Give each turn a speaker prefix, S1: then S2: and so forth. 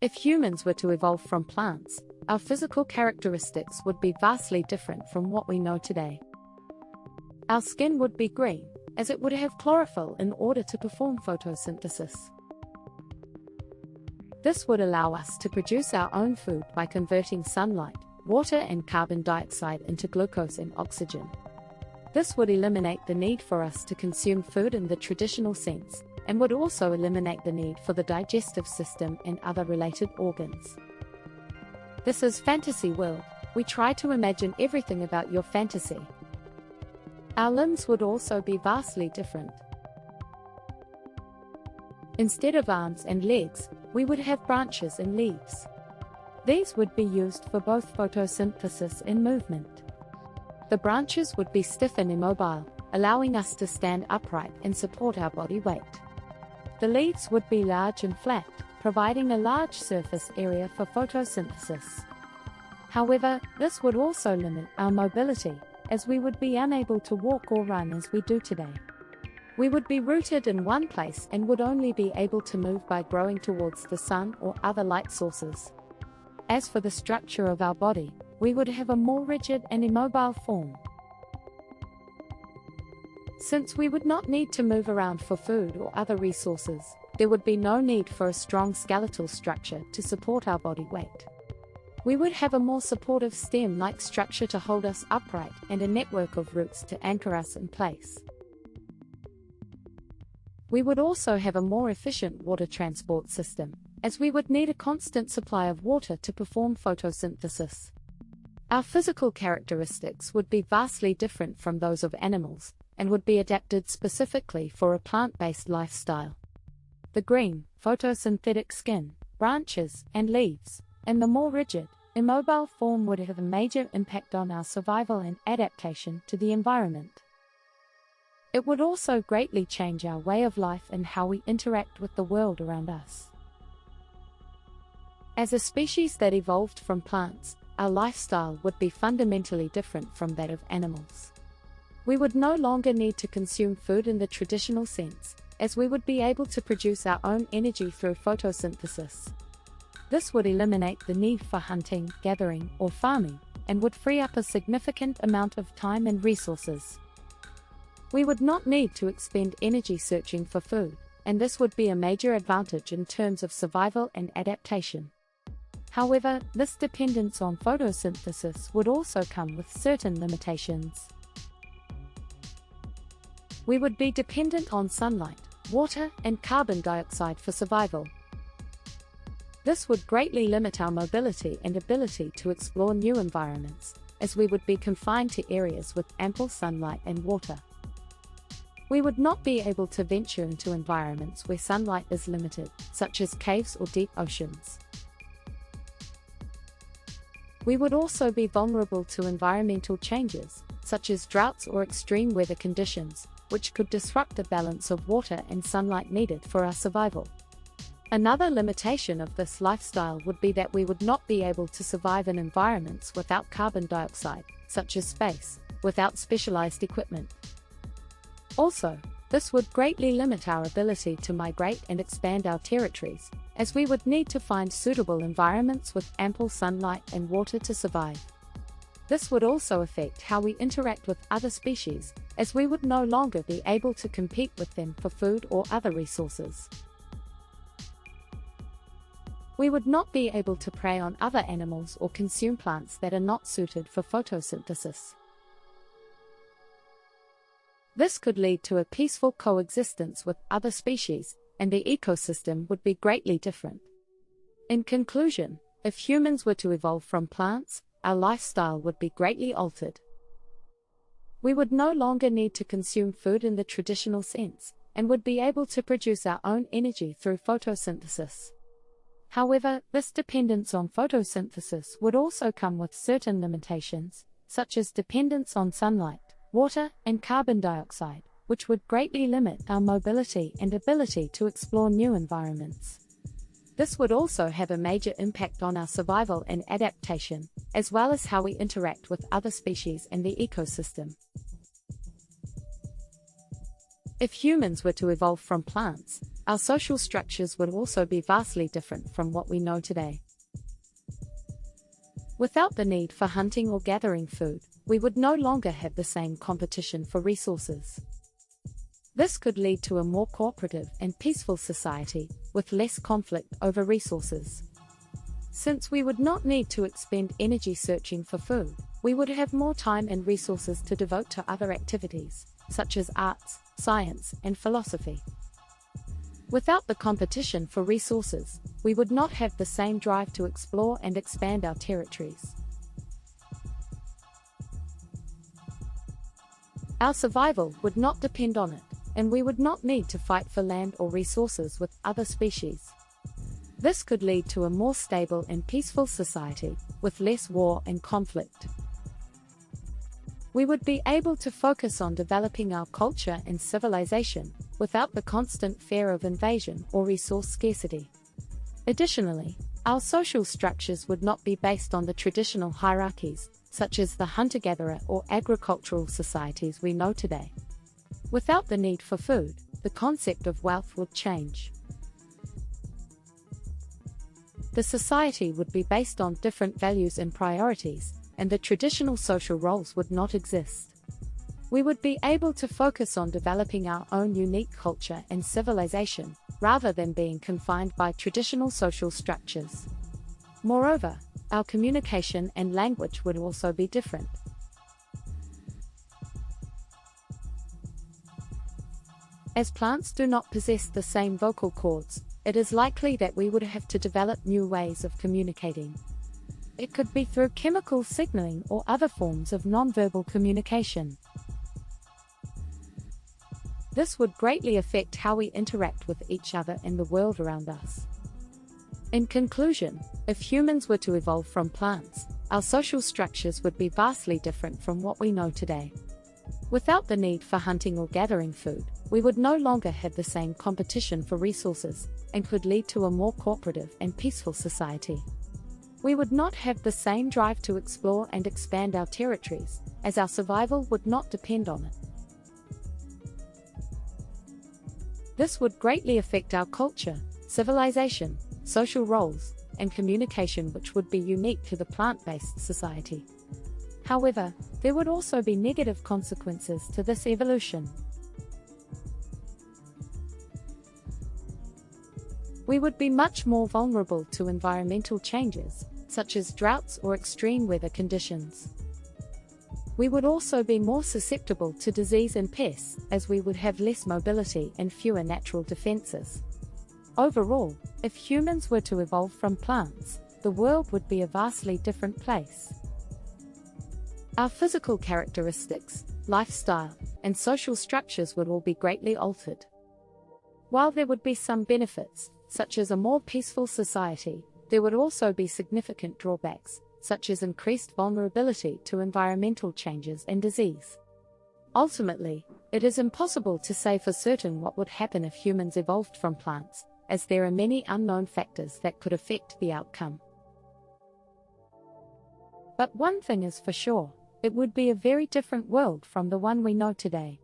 S1: If humans were to evolve from plants, our physical characteristics would be vastly different from what we know today. Our skin would be green, as it would have chlorophyll in order to perform photosynthesis. This would allow us to produce our own food by converting sunlight, water and carbon dioxide into glucose and oxygen. This would eliminate the need for us to consume food in the traditional sense, and would also eliminate the need for the digestive system and other related organs. This is fantasy world. We try to imagine everything about your fantasy. Our limbs would also be vastly different. Instead of arms and legs, we would have branches and leaves. These would be used for both photosynthesis and movement. The branches would be stiff and immobile, allowing us to stand upright and support our body weight. The leaves would be large and flat, providing a large surface area for photosynthesis. However, this would also limit our mobility, as we would be unable to walk or run as we do today. We would be rooted in one place and would only be able to move by growing towards the sun or other light sources. As for the structure of our body, we would have a more rigid and immobile form. Since we would not need to move around for food or other resources, there would be no need for a strong skeletal structure to support our body weight. We would have a more supportive stem-like structure to hold us upright and a network of roots to anchor us in place. We would also have a more efficient water transport system, as we would need a constant supply of water to perform photosynthesis. Our physical characteristics would be vastly different from those of animals, and would be adapted specifically for a plant-based lifestyle. The green, photosynthetic skin, branches, and leaves, and the more rigid, immobile form would have a major impact on our survival and adaptation to the environment. It would also greatly change our way of life and how we interact with the world around us. As a species that evolved from plants, our lifestyle would be fundamentally different from that of animals. We would no longer need to consume food in the traditional sense, as we would be able to produce our own energy through photosynthesis. This would eliminate the need for hunting, gathering, or farming, and would free up a significant amount of time and resources. We would not need to expend energy searching for food, and this would be a major advantage in terms of survival and adaptation. However, this dependence on photosynthesis would also come with certain limitations. We would be dependent on sunlight, water, and carbon dioxide for survival. This would greatly limit our mobility and ability to explore new environments, as we would be confined to areas with ample sunlight and water. We would not be able to venture into environments where sunlight is limited, such as caves or deep oceans. We would also be vulnerable to environmental changes, such as droughts or extreme weather conditions, which could disrupt the balance of water and sunlight needed for our survival. Another limitation of this lifestyle would be that we would not be able to survive in environments without carbon dioxide, such as space, without specialized equipment. Also, this would greatly limit our ability to migrate and expand our territories, as we would need to find suitable environments with ample sunlight and water to survive. This would also affect how we interact with other species, as we would no longer be able to compete with them for food or other resources. We would not be able to prey on other animals or consume plants that are not suited for photosynthesis. This could lead to a peaceful coexistence with other species, and the ecosystem would be greatly different. In conclusion, if humans were to evolve from plants, our lifestyle would be greatly altered. We would no longer need to consume food in the traditional sense, and would be able to produce our own energy through photosynthesis. However, this dependence on photosynthesis would also come with certain limitations, such as dependence on sunlight, water, and carbon dioxide, which would greatly limit our mobility and ability to explore new environments. This would also have a major impact on our survival and adaptation, as well as how we interact with other species and the ecosystem. If humans were to evolve from plants, our social structures would also be vastly different from what we know today. Without the need for hunting or gathering food, we would no longer have the same competition for resources. This could lead to a more cooperative and peaceful society, with less conflict over resources. Since we would not need to expend energy searching for food, we would have more time and resources to devote to other activities, such as arts, science, and philosophy. Without the competition for resources, we would not have the same drive to explore and expand our territories. Our survival would not depend on it, and we would not need to fight for land or resources with other species. This could lead to a more stable and peaceful society, with less war and conflict. We would be able to focus on developing our culture and civilization, without the constant fear of invasion or resource scarcity. Additionally, our social structures would not be based on the traditional hierarchies, such as the hunter-gatherer or agricultural societies we know today. Without the need for food, the concept of wealth would change. The society would be based on different values and priorities, and the traditional social roles would not exist. We would be able to focus on developing our own unique culture and civilization, rather than being confined by traditional social structures. Moreover, our communication and language would also be different. As plants do not possess the same vocal cords, it is likely that we would have to develop new ways of communicating. It could be through chemical signaling or other forms of nonverbal communication. This would greatly affect how we interact with each other and the world around us. In conclusion, if humans were to evolve from plants, our social structures would be vastly different from what we know today. Without the need for hunting or gathering food, we would no longer have the same competition for resources, and could lead to a more cooperative and peaceful society. We would not have the same drive to explore and expand our territories, as our survival would not depend on it. This would greatly affect our culture, civilization, social roles, and communication, which would be unique to the plant-based society. However, there would also be negative consequences to this evolution. We would be much more vulnerable to environmental changes, such as droughts or extreme weather conditions. We would also be more susceptible to disease and pests, as we would have less mobility and fewer natural defenses. Overall, if humans were to evolve from plants, the world would be a vastly different place. Our physical characteristics, lifestyle, and social structures would all be greatly altered. While there would be some benefits, such as a more peaceful society, there would also be significant drawbacks, such as increased vulnerability to environmental changes and disease. Ultimately, it is impossible to say for certain what would happen if humans evolved from plants, as there are many unknown factors that could affect the outcome. But one thing is for sure, it would be a very different world from the one we know today.